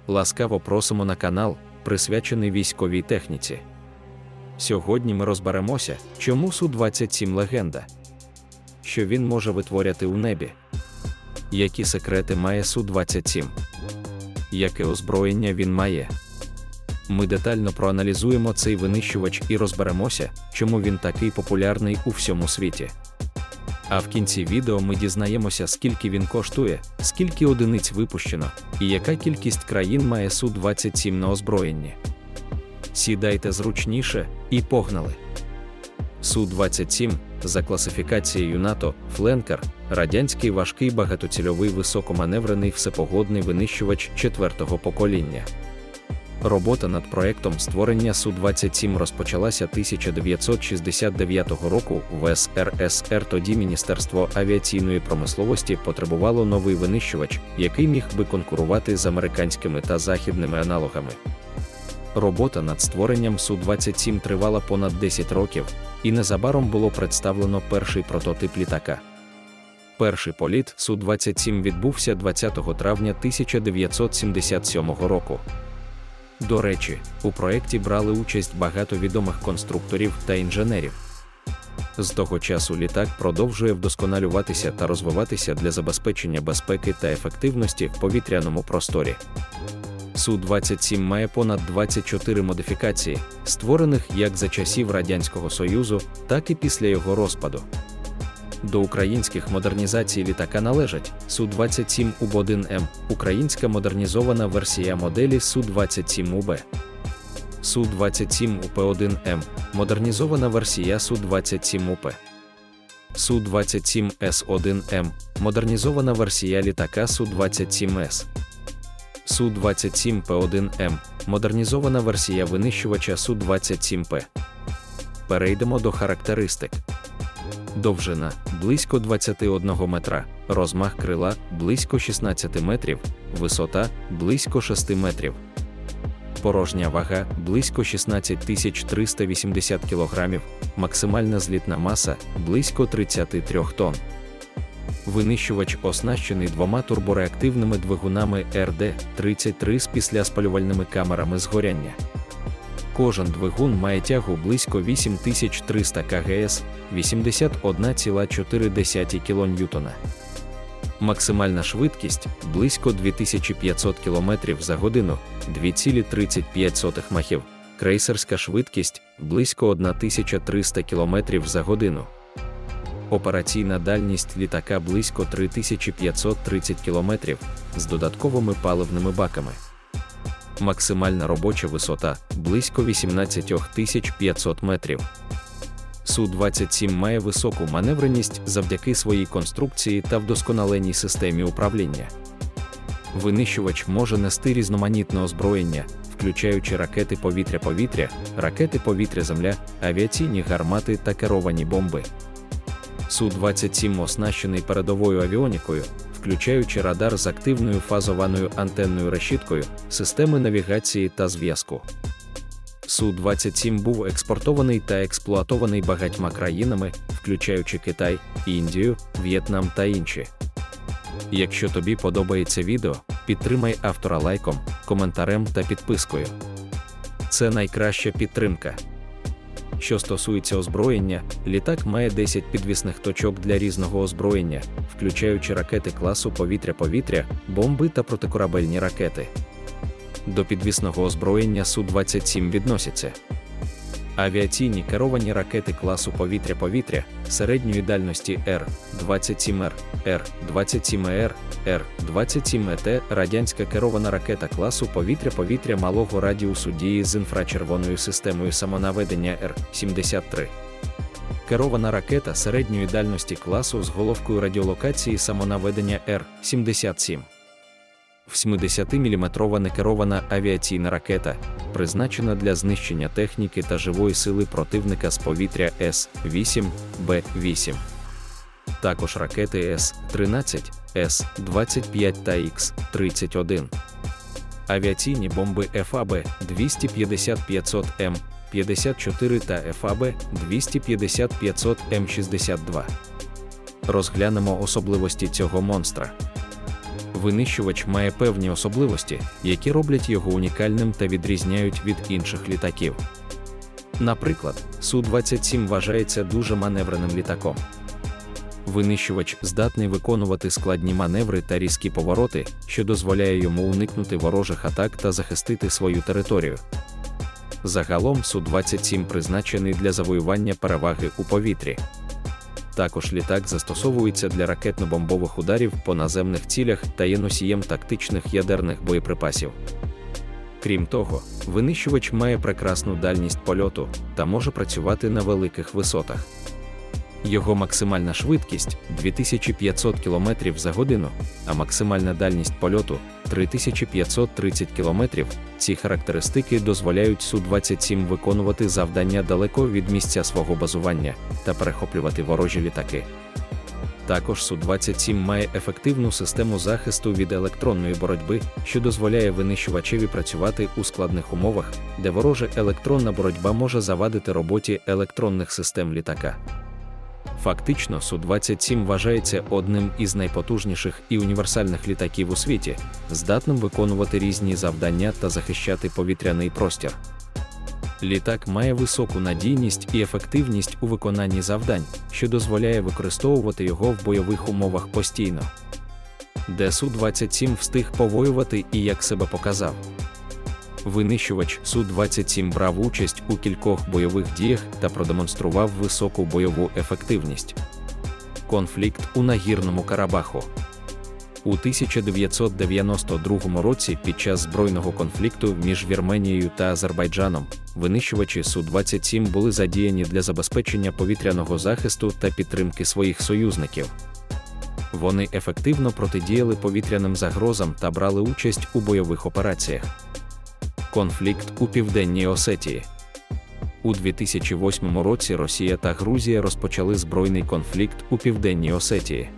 Ласкаво просимо на канал, присвячений військовій техніці. Сьогодні ми розберемося, чому Су-27 легенда. Що він може витворяти у небі? Які секрети має Су-27? Яке озброєння він має? Ми детально проаналізуємо цей винищувач і розберемося, чому він такий популярний у всьому світі. А в кінці відео ми дізнаємося, скільки він коштує, скільки одиниць випущено, і яка кількість країн має Су-27 на озброєнні. Сідайте зручніше і погнали! Су-27, за класифікацією НАТО, фленкер, радянський важкий багатоцільовий високоманеврений всепогодний винищувач 4-го покоління. Робота над проектом створення Су-27 розпочалася 1969 року в СРСР. Тоді Міністерство авіаційної промисловості потребувало новий винищувач, який міг би конкурувати з американськими та західними аналогами. Робота над створенням Су-27 тривала понад 10 років, і незабаром було представлено перший прототип літака. Перший політ Су-27 відбувся 20 травня 1977 року. До речі, у проєкті брали участь багато відомих конструкторів та інженерів. З того часу літак продовжує вдосконалюватися та розвиватися для забезпечення безпеки та ефективності в повітряному просторі. Су-27 має понад 24 модифікації, створених як за часів Радянського Союзу, так і після його розпаду. До українських модернізацій літака належать Су-27 УБ-1М, українська модернізована версія моделі Су-27УБ. Су-27 УП-1М, модернізована версія Су-27УП. Су-27С-1М, модернізована версія літака Су-27С. Су-27П-1М, модернізована версія винищувача Су-27П. Перейдемо до характеристик. Довжина – близько 21 метра, розмах крила – близько 16 метрів, висота – близько 6 метрів. Порожня вага – близько 16 380 кг, максимальна злітна маса – близько 33 тонн. Винищувач оснащений двома турбореактивними двигунами РД-33 з післяспалювальними камерами згоряння. Кожен двигун має тягу близько 8300 кГс, 81,4 кН. Максимальна швидкість – близько 2500 км за годину, 2,35 махів, крейсерська швидкість – близько 1300 км за годину. Операційна дальність літака близько 3530 км з додатковими паливними баками. Максимальна робоча висота – близько 18 500 метрів. Су-27 має високу маневреність завдяки своїй конструкції та вдосконаленій системі управління. Винищувач може нести різноманітне озброєння, включаючи ракети повітря-повітря, ракети повітря-земля, авіаційні гармати та керовані бомби. Су-27 оснащений передовою авіонікою, включаючи радар з активною фазованою антенною решіткою, системи навігації та зв'язку. Су-27 був експортований та експлуатований багатьма країнами, включаючи Китай, Індію, В'єтнам та інші. Якщо тобі подобається відео, підтримай автора лайком, коментарем та підпискою. Це найкраща підтримка. Що стосується озброєння, літак має 10 підвісних точок для різного озброєння, включаючи ракети класу повітря-повітря, бомби та протикорабельні ракети. До підвісного озброєння Су-27 відносяться авіаційні керовані ракети класу повітря-повітря середньої дальності Р-27Р, Р-27Р, Р-27ЕТ, радянська керована ракета класу повітря-повітря малого радіусу дії з інфрачервоною системою самонаведення Р-73. Керована ракета середньої дальності класу з головкою радіолокації самонаведення Р-77. 70-мм некерована авіаційна ракета, призначена для знищення техніки та живої сили противника з повітря С-8, Б-8. Також ракети С-13, С-25 та Х-31. Авіаційні бомби ФАБ-250-500М, 54 та ФАБ-250-500 М62. Розглянемо особливості цього монстра. Винищувач має певні особливості, які роблять його унікальним та відрізняють від інших літаків. Наприклад, Су-27 вважається дуже маневреним літаком. Винищувач здатний виконувати складні маневри та різкі повороти, що дозволяє йому уникнути ворожих атак та захистити свою територію. Загалом Су-27 призначений для завоювання переваги у повітрі. Також літак застосовується для ракетно-бомбових ударів по наземних цілях та є носієм тактичних ядерних боєприпасів. Крім того, винищувач має прекрасну дальність польоту та може працювати на великих висотах. Його максимальна швидкість – 2500 км за годину, а максимальна дальність польоту – 3530 км. Ці характеристики дозволяють Су-27 виконувати завдання далеко від місця свого базування та перехоплювати ворожі літаки. Також Су-27 має ефективну систему захисту від електронної боротьби, що дозволяє винищувачеві працювати у складних умовах, де ворожа електронна боротьба може завадити роботі електронних систем літака. Фактично, Су-27 вважається одним із найпотужніших і універсальних літаків у світі, здатним виконувати різні завдання та захищати повітряний простір. Літак має високу надійність і ефективність у виконанні завдань, що дозволяє використовувати його в бойових умовах постійно. Де Су-27 встиг повоювати і як себе показав. Винищувач Су-27 брав участь у кількох бойових діях та продемонстрував високу бойову ефективність. Конфлікт у Нагірному Карабаху. У 1992 році під час збройного конфлікту між Вірменією та Азербайджаном винищувачі Су-27 були задіяні для забезпечення повітряного захисту та підтримки своїх союзників. Вони ефективно протидіяли повітряним загрозам та брали участь у бойових операціях. Конфлікт у Південній Осетії. У 2008 році Росія та Грузія розпочали збройний конфлікт у Південній Осетії.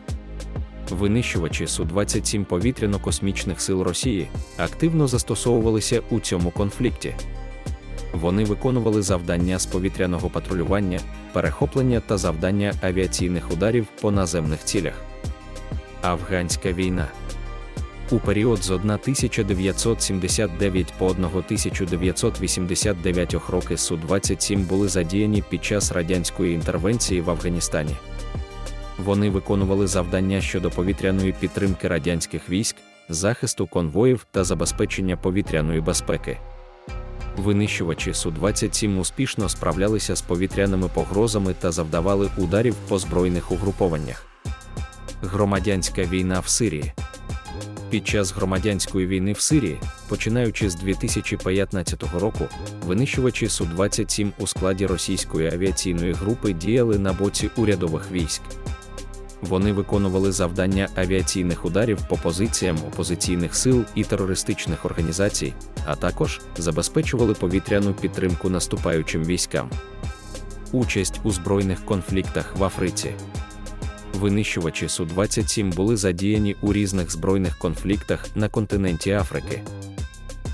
Винищувачі Су-27 повітряно-космічних сил Росії активно застосовувалися у цьому конфлікті. Вони виконували завдання з повітряного патрулювання, перехоплення та завдання авіаційних ударів по наземних цілях. Афганська війна. У період з 1979 по 1989 роки Су-27 були задіяні під час радянської інтервенції в Афганістані. Вони виконували завдання щодо повітряної підтримки радянських військ, захисту конвоїв та забезпечення повітряної безпеки. Винищувачі Су-27 успішно справлялися з повітряними погрозами та завдавали ударів по збройних угрупованнях. Громадянська війна в Сирії. Під час громадянської війни в Сирії, починаючи з 2015 року, винищувачі Су-27 у складі російської авіаційної групи діяли на боці урядових військ. Вони виконували завдання авіаційних ударів по позиціям опозиційних сил і терористичних організацій, а також забезпечували повітряну підтримку наступаючим військам. Участь у збройних конфліктах в Африці. Винищувачі Су-27 були задіяні у різних збройних конфліктах на континенті Африки.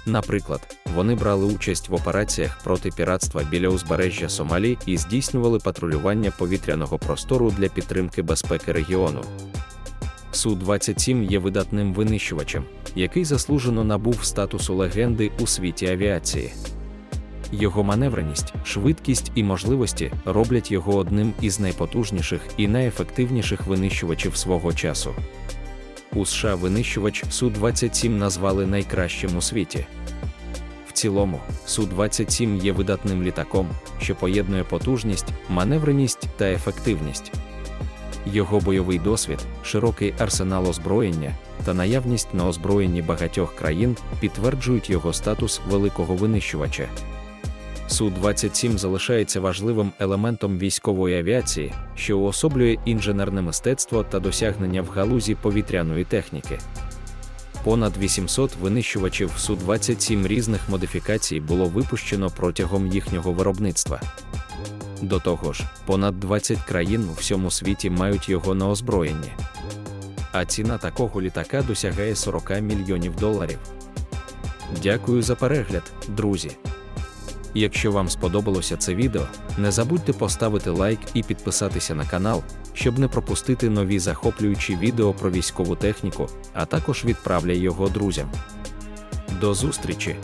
Наприклад, вони брали участь в операціях проти піратства біля узбережжя Сомалі і здійснювали патрулювання повітряного простору для підтримки безпеки регіону. Су-27 є видатним винищувачем, який заслужено набув статусу легенди у світі авіації. Його маневреність, швидкість і можливості роблять його одним із найпотужніших і найефективніших винищувачів свого часу. У США винищувач Су-27 назвали найкращим у світі. В цілому, Су-27 є видатним літаком, що поєднує потужність, маневреність та ефективність. Його бойовий досвід, широкий арсенал озброєння та наявність на озброєнні багатьох країн підтверджують його статус великого винищувача. Су-27 залишається важливим елементом військової авіації, що уособлює інженерне мистецтво та досягнення в галузі повітряної техніки. Понад 800 винищувачів Су-27 різних модифікацій було випущено протягом їхнього виробництва. До того ж, понад 20 країн у всьому світі мають його на озброєнні. А ціна такого літака досягає $40 мільйонів. Дякую за перегляд, друзі! Якщо вам сподобалося це відео, не забудьте поставити лайк і підписатися на канал, щоб не пропустити нові захоплюючі відео про військову техніку, а також відправляй його друзям. До зустрічі!